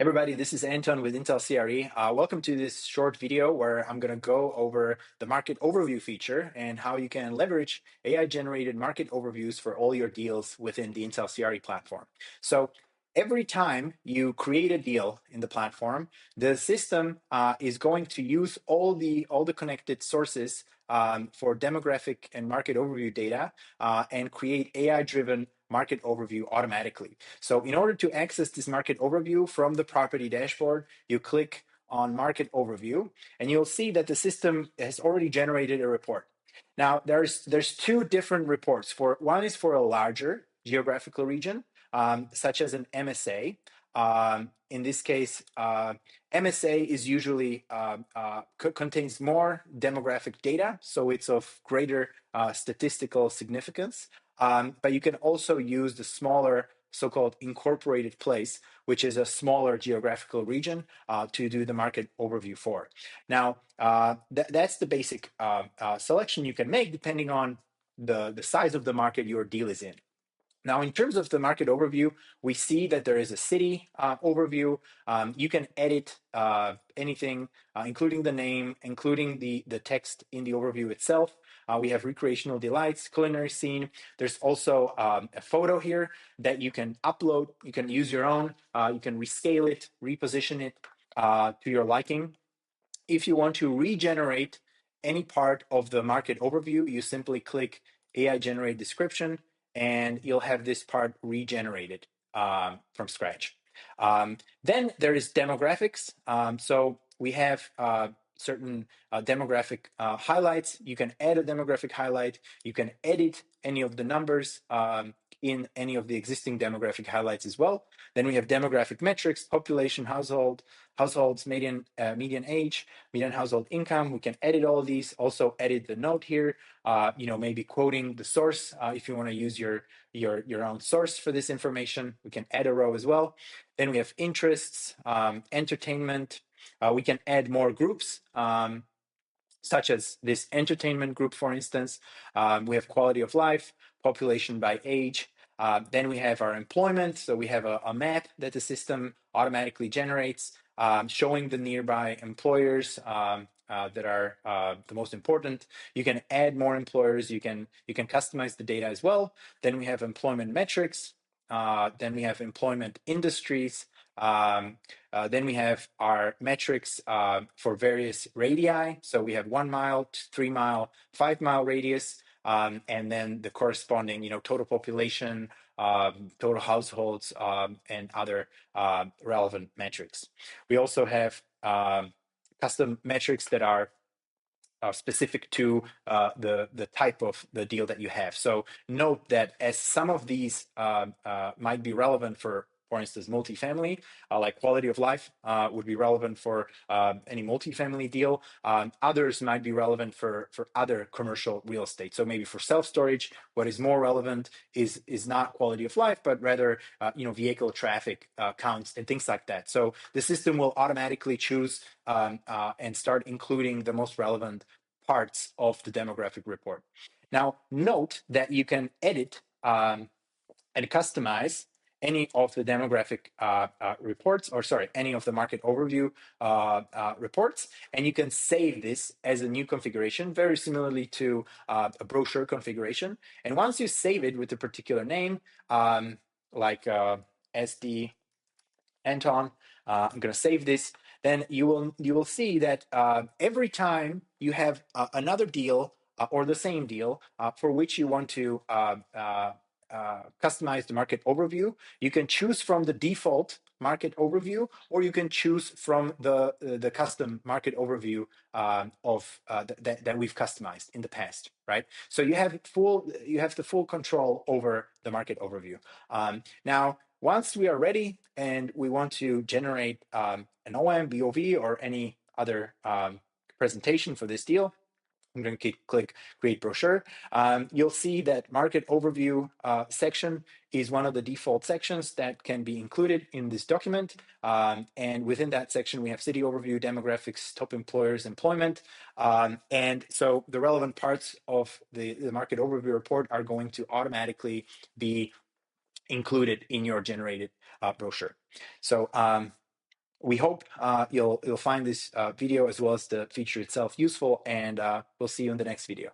Everybody, this is Anton with IntellCRE. Welcome to this short video where I'm going to go over the market overview feature and how you can leverage AI-generated market overviews for all your deals within the IntellCRE platform. So every time you create a deal in the platform, the system is going to use all the connected sources for demographic and market overview data and create AI-driven market overview automatically. So in order to access this market overview from the property dashboard, you click on market overview and you'll see that the system has already generated a report. Now there's two different reports. One is for a larger geographical region, such as an MSA. In this case, MSA is usually contains more demographic data, so it's of greater statistical significance. But you can also use the smaller so-called incorporated place, which is a smaller geographical region to do the market overview for. Now, that's the basic selection you can make depending on the size of the market your deal is in. Now, in terms of the market overview, we see that there is a city overview. You can edit anything, including the name, including the text in the overview itself. We have recreational delights, culinary scene. There's also a photo here that you can upload. You can use your own. You can rescale it, reposition it to your liking. If you want to regenerate any part of the market overview, you simply click AI Generate Description, and you'll have this part regenerated from scratch. Then there is demographics. So we have certain demographic highlights. You can add a demographic highlight. You can edit any of the numbers in any of the existing demographic highlights as well. Then we have demographic metrics, population, households, median age, median household income. We can edit all of these. Also edit the note here. Maybe quoting the source if you want to use your own source for this information. We can add a row as well. Then we have interests, entertainment. We can add more groups, such as this entertainment group, for instance. We have quality of life, population by age. Then we have our employment. So we have a map that the system automatically generates, showing the nearby employers that are the most important. You can add more employers. You can customize the data as well. Then we have employment metrics. Then we have employment industries. Then we have our metrics for various radii. So we have 1 mile, 3 mile, 5 mile radius, and then the corresponding, total population, total households, and other relevant metrics. We also have custom metrics that are specific to the type of the deal that you have. So note that as some of these might be relevant for instance, multifamily, like quality of life would be relevant for any multifamily deal. Others might be relevant for other commercial real estate. So maybe for self-storage, what is more relevant is not quality of life, but rather vehicle traffic counts and things like that. So the system will automatically choose and start including the most relevant parts of the demographic report. Now, note that you can edit and customize any of the demographic reports, any of the market overview reports, and you can save this as a new configuration, very similarly to a brochure configuration. And once you save it with a particular name, like SD Anton, I'm going to save this. Then you will see that every time you have another deal or the same deal for which you want to customize the market overview, you can choose from the default market overview, or you can choose from the custom market overview that we've customized in the past, right? So you have the full control over the market overview. Now, once we are ready and we want to generate an OM, BOV, or any other presentation for this deal, I'm going to click Create Brochure. You'll see that Market Overview section is one of the default sections that can be included in this document. And within that section, we have City Overview, Demographics, Top Employers, Employment. And so the relevant parts of the Market Overview report are going to automatically be included in your generated brochure. So We hope you'll find this video as well as the feature itself useful, and we'll see you in the next video.